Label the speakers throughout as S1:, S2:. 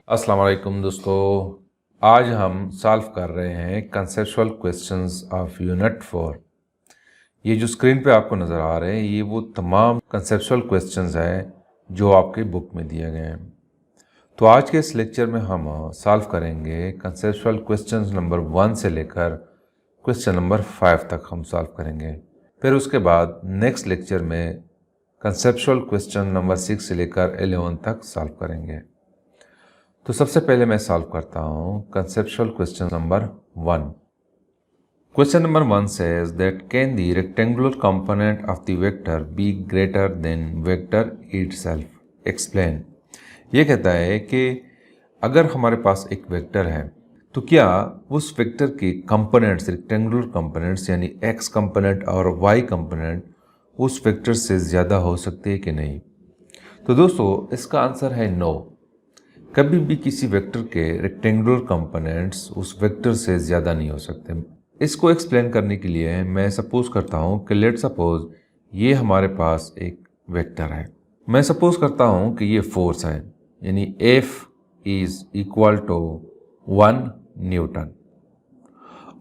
S1: अस्सलाम वालेकुम दोस्तों। आज हम सॉल्व कर रहे हैं कंसेप्चुअल क्वेश्चंस ऑफ यूनिट 4। ये जो स्क्रीन पे आपको नज़र आ रहे हैं ये वो तमाम कंसेप्चुअल क्वेश्चंस हैं जो आपके बुक में दिए गए हैं। तो आज के इस लेक्चर में हम सॉल्व करेंगे कंसेप्चुअल क्वेश्चंस नंबर 1 से लेकर क्वेश्चन नंबर 5 तक हम सॉल्व करेंगे। फिर उसके बाद नेक्स्ट लेक्चर में कंसेप्चुअल क्वेश्चन नंबर 6 से लेकर 11 तक सॉल्व करेंगे। तो सबसे पहले मैं सॉल्व करता हूँ conceptual question number 1। Question number 1 says that can the rectangular component of the vector be greater than vector itself? Explain। ये कहता है कि अगर हमारे पास एक वेक्टर है तो क्या उस वेक्टर के कंपोनेंट्स, रेक्टेंगुलर कंपोनेंट्स यानी x कंपोनेंट और y कंपोनेंट उस वेक्टर से ज़्यादा हो सकते हैं कि नहीं। तो दोस्तों इसका आंसर है नो। कभी भी किसी वेक्टर के रेक्टेंगुलर कंपोनेंट्स उस वेक्टर से ज़्यादा नहीं हो सकते। इसको एक्सप्लेन करने के लिए मैं सपोज करता हूँ कि लेट सपोज ये हमारे पास एक वेक्टर है। मैं सपोज करता हूँ कि ये फोर्स है, यानी F is equal to 1 newton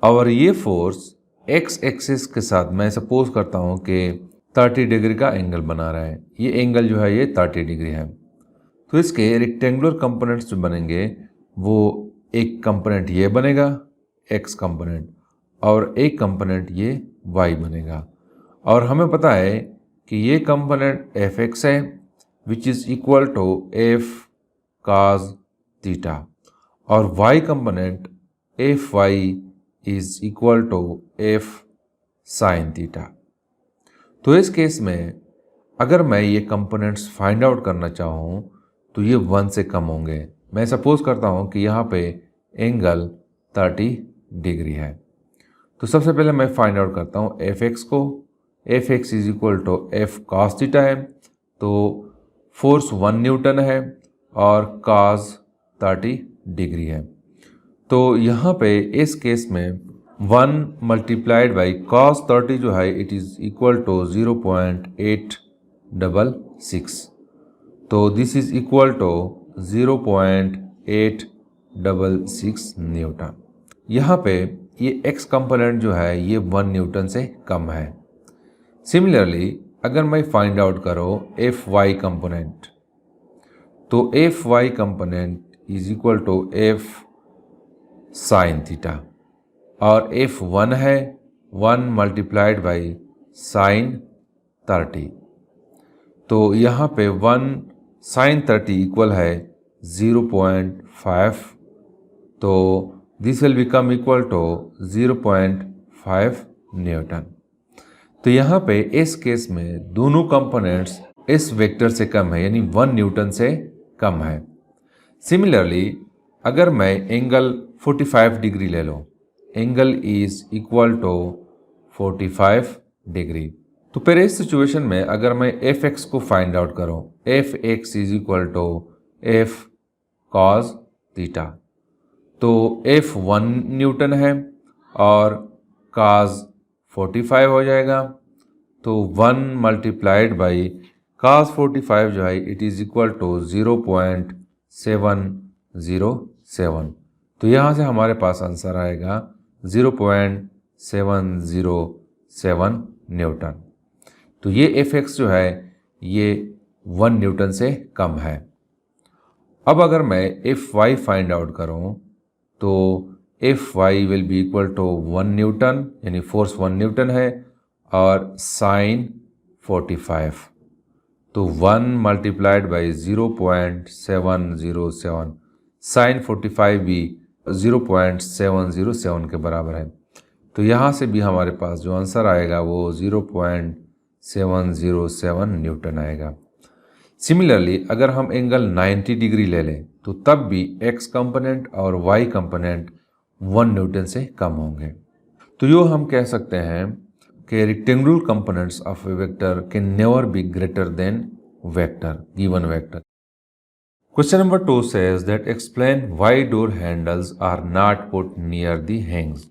S1: और ये फोर्स x एक्सिस के साथ मैं सपोज करता हूँ कि 30 डिग्री का एंगल बना रहा है। ये एंगल जो है ये 30 डिग्री है। तो इसके रेक्टेंगुलर कंपोनेंट्स जो बनेंगे वो एक कंपोनेंट ये बनेगा x कंपोनेंट और एक कंपोनेंट ये y बनेगा। और हमें पता है कि ये कंपोनेंट fx है which is equal to f cos theta और y component fy is equal to f sin theta. तो इस केस में अगर मैं ये कंपोनेंट्स फाइंड आउट करना चाहूँ तो ये 1 से कम होंगे। मैं सपोज करता हूँ कि यहाँ पे एंगल 30 डिग्री है। तो सबसे पहले मैं फाइंड आउट करता हूँ fx को। fx is equal to f cos theta है, तो फोर्स 1 न्यूटन है और cos 30 डिग्री है। तो यहाँ पे इस केस में 1 मल्टीप्लाइड बाई cos 30 जो है इट इज़ इक्वल टू 0.866। तो this is equal to 0.866 newton. यहाँ पे ये x कंपोनेंट जो है ये 1 न्यूटन से कम है। सिमिलरली अगर मैं फाइंड आउट करो fy कंपोनेंट, तो fy component is equal to f sine theta और f1 है 1 मल्टीप्लाइड बाई साइन 30। तो यहाँ पे 1 साइन 30 इक्वल है 0.5, तो this will become equal to 0.5 newton. तो यहाँ पे इस केस में दोनों कंपोनेंट्स इस वेक्टर से कम है, यानी 1 न्यूटन से कम है। सिमिलरली अगर मैं एंगल 45 डिग्री ले लो, angle is equal to 45 degree. तो फिर इस सिचुएशन में अगर मैं fx को फाइंड आउट करूँ, fx is equal to f cos theta, तो f 1 न्यूटन है और cos 45 हो जाएगा। तो 1 मल्टीप्लाइड बाई cos 45 जो है इट इज़ इक्वल टू 0.707। तो यहाँ से हमारे पास आंसर आएगा 0.707 न्यूटन। तो ये fx जो है ये 1 न्यूटन से कम है। अब अगर मैं fy फाइंड आउट करूं तो fy will be equal to 1 newton, यानी फोर्स 1 न्यूटन है और साइन 45, तो 1 मल्टीप्लाइड बाई 0.707, साइन 45 भी 0.707 के बराबर है। तो यहाँ से भी हमारे पास जो आंसर आएगा वो 0.707 न्यूटन आएगा। सिमिलरली अगर हम एंगल 90 डिग्री ले लें तो तब भी x कंपोनेंट और y कंपोनेंट 1 न्यूटन से कम होंगे। तो यो हम कह सकते हैं कि rectangular components of A vector can never be greater than vector, given vector. Question number 2 says that explain why door handles are not put near the hangs।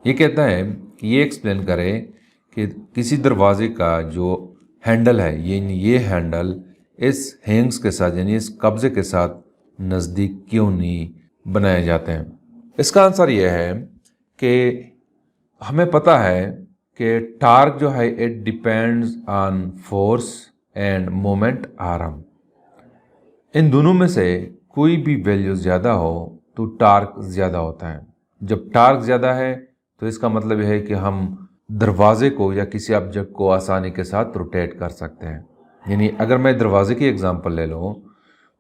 S1: ये कहता है कि ये एक्सप्लेन करें कि किसी दरवाजे का जो हैंडल है ये हैंडल इस हैंग्स के साथ यानी इस कब्जे के साथ नज़दीक क्यों नहीं बनाए जाते हैं? इसका आंसर यह है कि हमें पता है कि टार्क जो है it depends on force and moment arm. इन दोनों में से कोई भी वैल्यू ज़्यादा हो तो टार्क ज़्यादा होता है। जब टार्क ज़्यादा है तो इसका मतलब यह है कि हम दरवाजे को या किसी ऑब्जेक्ट को आसानी के साथ रोटेट कर सकते हैं। यानी अगर मैं दरवाजे की एग्जांपल ले लूँ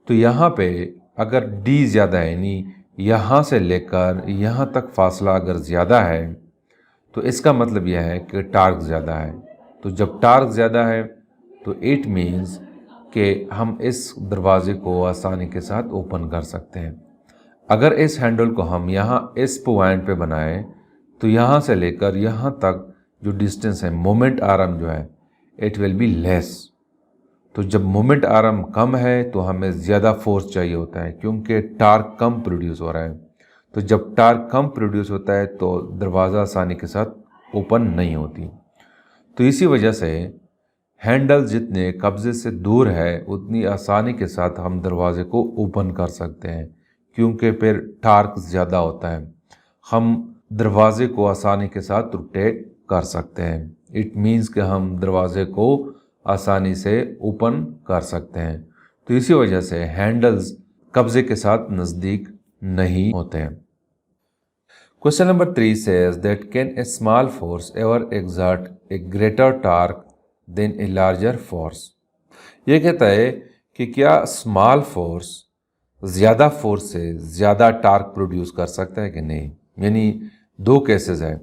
S1: तो यहाँ पे अगर डी ज़्यादा है, यानी यहाँ से लेकर यहाँ तक फासला अगर ज़्यादा है तो इसका मतलब यह है कि टार्क ज़्यादा है। तो जब टार्क ज़्यादा है तो इट मीन्स कि हम इस दरवाजे को आसानी के साथ ओपन कर सकते हैं। अगर इस हैंडल को हम यहाँ इस पॉइंट पे बनाएं तो यहाँ से लेकर यहाँ तक जो डिस्टेंस है, मोमेंट आर्म जो है इट विल बी लेस। तो जब मोमेंट आर्म कम है तो हमें ज़्यादा फोर्स चाहिए होता है क्योंकि टार्क कम प्रोड्यूस हो रहा है। तो जब टार्क कम प्रोड्यूस होता है तो दरवाज़ा आसानी के साथ ओपन नहीं होती। तो इसी वजह से हैंडल जितने कब्जे से दूर है उतनी आसानी के साथ हम दरवाजे को ओपन कर सकते हैं क्योंकि फिर टार्क ज़्यादा होता है। हम दरवाजे को आसानी के साथ रोटेट कर सकते हैं। इट मीन्स कि हम दरवाजे को आसानी से ओपन कर सकते हैं। तो इसी वजह से हैंडल्स कब्जे के साथ नज़दीक नहीं होते हैं। Question number 3 says that can a small force ever exert a greater torque than a larger force? ये कहता है कि क्या स्मॉल फोर्स ज़्यादा फोर्स से ज़्यादा टार्क प्रोड्यूस कर सकता है कि नहीं। यानी दो केसेस हैं,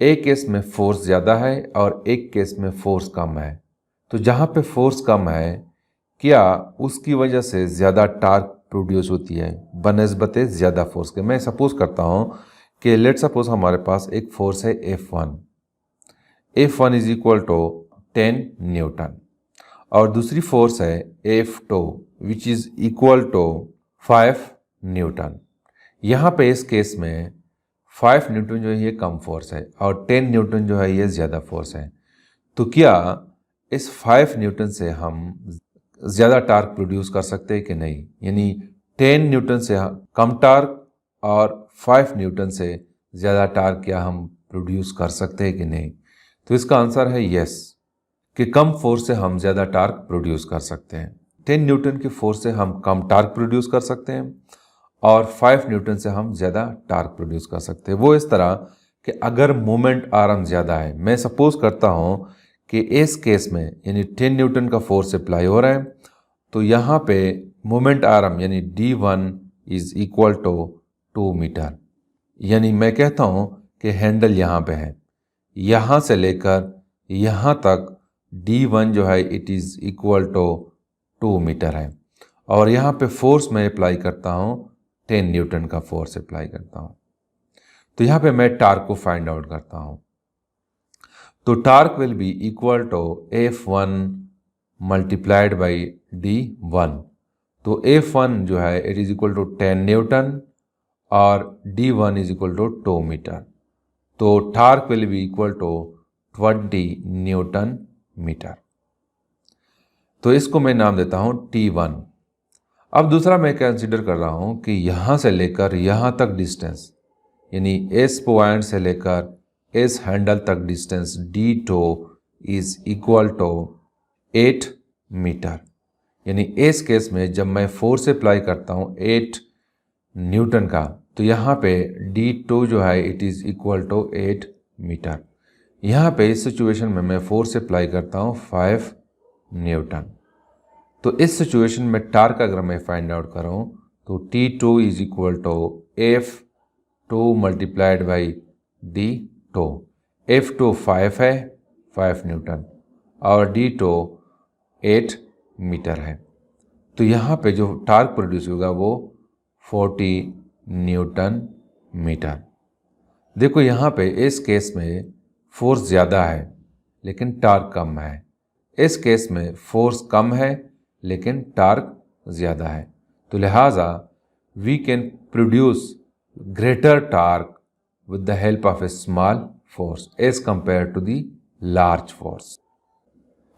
S1: एक केस में फोर्स ज़्यादा है और एक केस में फोर्स कम है। तो जहाँ पे फोर्स कम है क्या उसकी वजह से ज़्यादा टार्क प्रोड्यूस होती है बनस्बत ज़्यादा फोर्स के। मैं सपोज़ करता हूँ कि लेट सपोज हमारे पास एक फोर्स है F1 is equal to 10 newton और दूसरी फोर्स है F2 which is equal to 5 newton. यहाँ पे इस केस में 5 न्यूटन जो है ये कम फोर्स है और 10 न्यूटन जो है ये ज़्यादा फोर्स है। तो क्या इस 5 न्यूटन से हम ज़्यादा टार्क प्रोड्यूस कर सकते हैं कि नहीं। यानी 10 न्यूटन से कम टार्क और 5 न्यूटन से ज़्यादा टार्क क्या हम प्रोड्यूस कर सकते हैं कि नहीं। तो इसका आंसर है यस, कि कम फोर्स से हम ज़्यादा टार्क प्रोड्यूस कर सकते हैं। 10 न्यूटन की फोर्स से हम कम टार्क प्रोड्यूस कर सकते हैं और 5 न्यूटन से हम ज़्यादा टार्क प्रोड्यूस कर सकते हैं। वो इस तरह कि अगर मोमेंट आर्म ज़्यादा है, मैं सपोज करता हूँ कि इस केस में यानी 10 न्यूटन का फोर्स अप्लाई हो रहा है तो यहाँ पे मोमेंट आर्म यानी D1 is equal to 2 metre. यानी मैं कहता हूँ कि हैंडल यहाँ पे है, यहाँ से लेकर यहाँ तक D1 जो है it is equal to 2 metre है और यहाँ पे फोर्स मैं अप्लाई करता हूँ 10 न्यूटन का फोर्स अप्लाई करता हूँ। तो यहाँ पे मैं टार्क को फाइंड आउट करता हूँ। तो torque will be equal to F1 multiplied by D1। तो F1 जो है it is equal to 10 newton और D1 is equal to 2 metre. तो torque will be equal to 20 newton metre. तो इसको मैं नाम देता हूँ T1। अब दूसरा मैं कंसीडर कर रहा हूँ कि यहाँ से लेकर यहाँ तक डिस्टेंस यानी इस पॉइंट से लेकर इस हैंडल तक distance D2 is equal to 8 metre. यानी इस केस में जब मैं फोर्स अप्लाई करता हूँ 8 न्यूटन का तो यहाँ पे D2 जो है it is equal to 8 metre. यहाँ पे इस सिचुएशन में मैं फोर्स अप्लाई करता हूँ 5 न्यूटन। तो इस सिचुएशन में टार्क अगर मैं फाइंड आउट करूँ तो T2 is equal to F2 multiplied by D2। F2 5 है 5 न्यूटन और D2 8 मीटर है। तो यहाँ पे जो टार्क प्रोड्यूस होगा वो 40 न्यूटन मीटर। देखो यहाँ पे इस केस में फोर्स ज़्यादा है लेकिन टार्क कम है, इस केस में फोर्स कम है लेकिन टार्क ज़्यादा है। तो लिहाजा we can produce greater torque with the help of a small force as compare to the large force.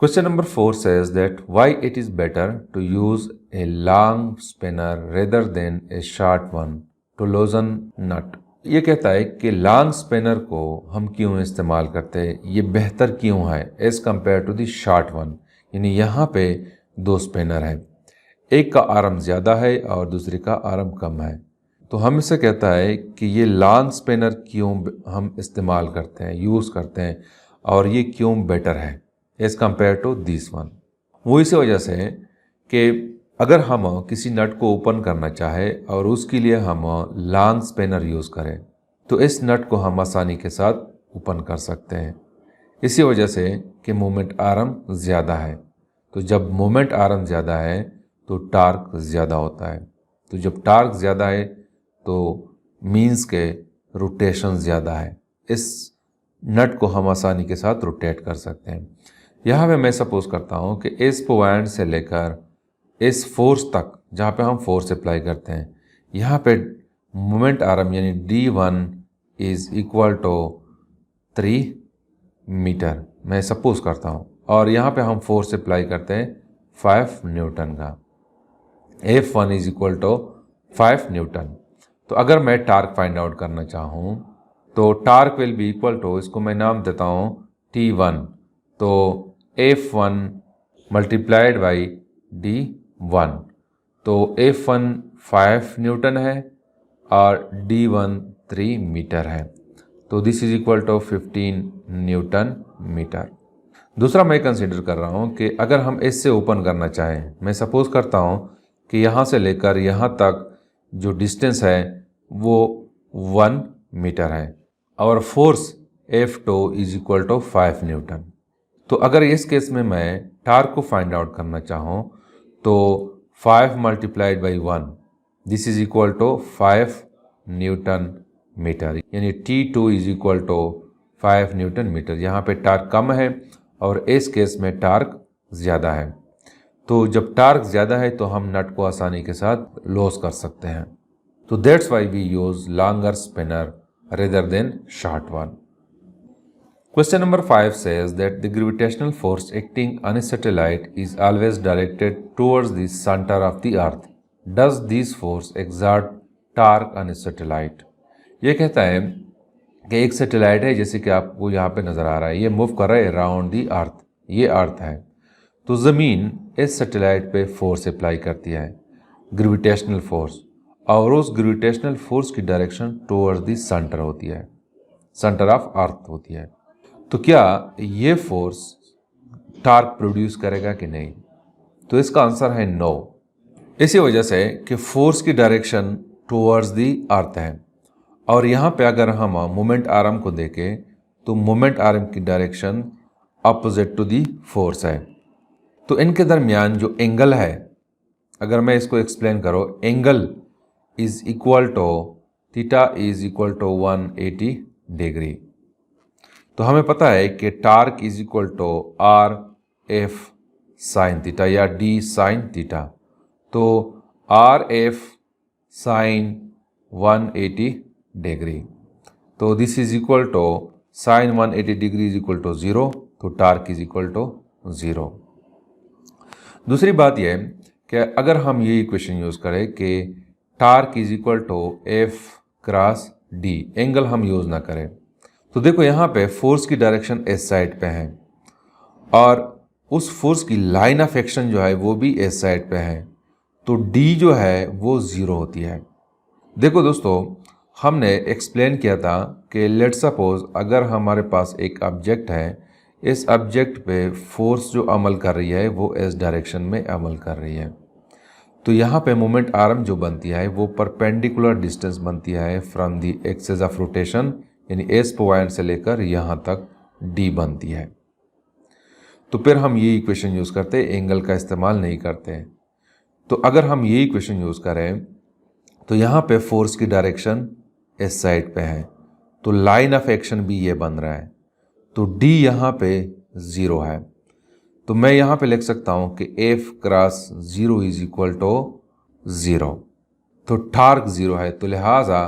S1: Question number 4 says that why it is better to use a long spinner rather than a short one to loosen nut. ये कहता है कि long spinner को हम क्यों इस्तेमाल करते हैं, ये बेहतर क्यों है as compare to the short one. यानी यहाँ पे दो स्पिनर हैं, एक का आर्म ज़्यादा है और दूसरे का आर्म कम है। तो हम इसे कहता है कि ये लॉन्ग स्पिनर क्यों हम इस्तेमाल करते हैं, यूज़ करते हैं, और ये क्यों बेटर है as compare to this one. वो इसी वजह से कि अगर हम किसी नट को ओपन करना चाहे और उसके लिए हम लॉन्ग स्पिनर यूज़ करें तो इस नट को हम आसानी के साथ ओपन कर सकते हैं, इसी वजह से कि मोमेंट आर्म ज़्यादा है। तो जब मोमेंट आर्म ज़्यादा है तो टार्क ज़्यादा होता है, तो जब टार्क ज़्यादा है तो मीन्स के रोटेशन ज़्यादा है, इस नट को हम आसानी के साथ रोटेट कर सकते हैं। यहाँ पे मैं सपोज़ करता हूँ कि इस पॉइंट से लेकर इस फोर्स तक जहाँ पे हम फोर्स अप्लाई करते हैं, यहाँ पे मोमेंट आर्म यानी D1 is equal to 3 metre मैं सपोज़ करता हूँ, और यहाँ पे हम फोर्स अप्लाई करते हैं 5 न्यूटन का। F1 is equal to 5 newton. तो अगर मैं टार्क फाइंड आउट करना चाहूँ तो torque will be equal to, इसको मैं नाम देता हूँ T1, तो F1 मल्टीप्लाइड बाई D1, तो F1 5 न्यूटन है और D1 3 मीटर है, तो this is equal to 15 newton metre. दूसरा मैं कंसीडर कर रहा हूँ कि अगर हम इससे ओपन करना चाहें, मैं सपोज़ करता हूँ कि यहाँ से लेकर यहाँ तक जो डिस्टेंस है वो 1 मीटर है और force F2 is equal to 5 newton. तो अगर इस केस में मैं टार्क को फाइंड आउट करना चाहूँ तो 5 multiplied by 1 this is equal to 5 newton metre, यानी T2 is equal to 5 newton metre. यहाँ पे टार्क कम है और इस केस में टार्क ज़्यादा है, तो जब टार्क ज़्यादा है तो हम नट को आसानी के साथ लॉस कर सकते हैं। तो that's why we use longer spanner rather than short one. Question number 5 says that the gravitational force acting on a satellite is always directed towards the center of the earth. Does this force exert torque on a satellite? ये कहता है कि एक satellite है, जैसे कि आपको यहाँ पे नज़र आ रहा है, ये मूव कर रहा है अराउंड दी अर्थ, ये अर्थ है, तो ज़मीन इस सैटेलाइट पे फोर्स अप्लाई करती है, ग्रेविटेशनल फोर्स, और उस ग्रेविटेशनल फोर्स की डायरेक्शन टुवर्ड्स दी सेंटर होती है, सेंटर ऑफ अर्थ होती है। तो क्या ये फोर्स टार्क प्रोड्यूस करेगा कि नहीं? तो इसका आंसर है नो। इसी वजह से कि फोर्स की डायरेक्शन टुवर्ड्स दी अर्थ है, और यहाँ पे अगर हम मोमेंट आर्म को देखें तो मोमेंट आर्म की direction opposite to the force है। तो इनके दरमियान जो एंगल है, अगर मैं इसको एक्सप्लेन करूँ, angle is equal to theta is equal to 180 degree. तो हमें पता है कि torque is equal to R F sine theta या डी साइन थीटा, तो आर एफ साइन 180 डिग्री, तो this is equal to sine 180 degree is equal to 0, तो torque is equal to 0। दूसरी बात यह कि अगर हम ये इक्वेशन यूज़ करें कि torque is equal to F cross D, angle हम यूज़ ना करें, तो देखो यहाँ पे फोर्स की डायरेक्शन इस साइड पे है और उस फोर्स की लाइन ऑफ एक्शन जो है वो भी इस साइड पे है, तो D जो है वो 0 होती है। देखो दोस्तों, हमने एक्सप्लेन किया था कि लेट सपोज अगर हमारे पास एक ऑब्जेक्ट है, इस ऑब्जेक्ट पे फोर्स जो अमल कर रही है वो इस डायरेक्शन में अमल कर रही है, तो यहाँ पे मोमेंट आर्म जो बनती है वो परपेंडिकुलर डिस्टेंस बनती है from the axis of rotation, यानी इस पॉइंट से लेकर यहाँ तक D बनती है। तो फिर हम ये इक्वेशन यूज़ करते हैं, एंगल का इस्तेमाल नहीं करते हैं। तो अगर हम ये इक्वेशन यूज़ करें तो यहाँ पे फोर्स की डायरेक्शन इस साइड पे है, तो लाइन ऑफ एक्शन भी ये बन रहा है, तो D यहाँ पे 0 है, तो मैं यहाँ पे लिख सकता हूँ कि F cross 0 is equal to 0, तो टार्क 0 है, तो लिहाजा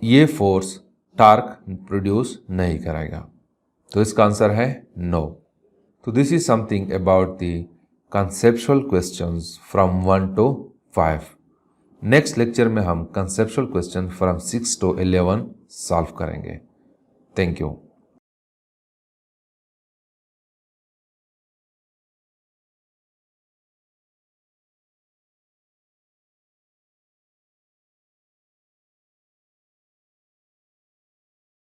S1: ये फोर्स टार्क प्रोड्यूस नहीं करेगा, तो इसका आंसर है नो। तो this is something about the conceptual questions from 1 to 5। Next lecture में हम conceptual question from 6 to 11 solve करेंगे। Thank you.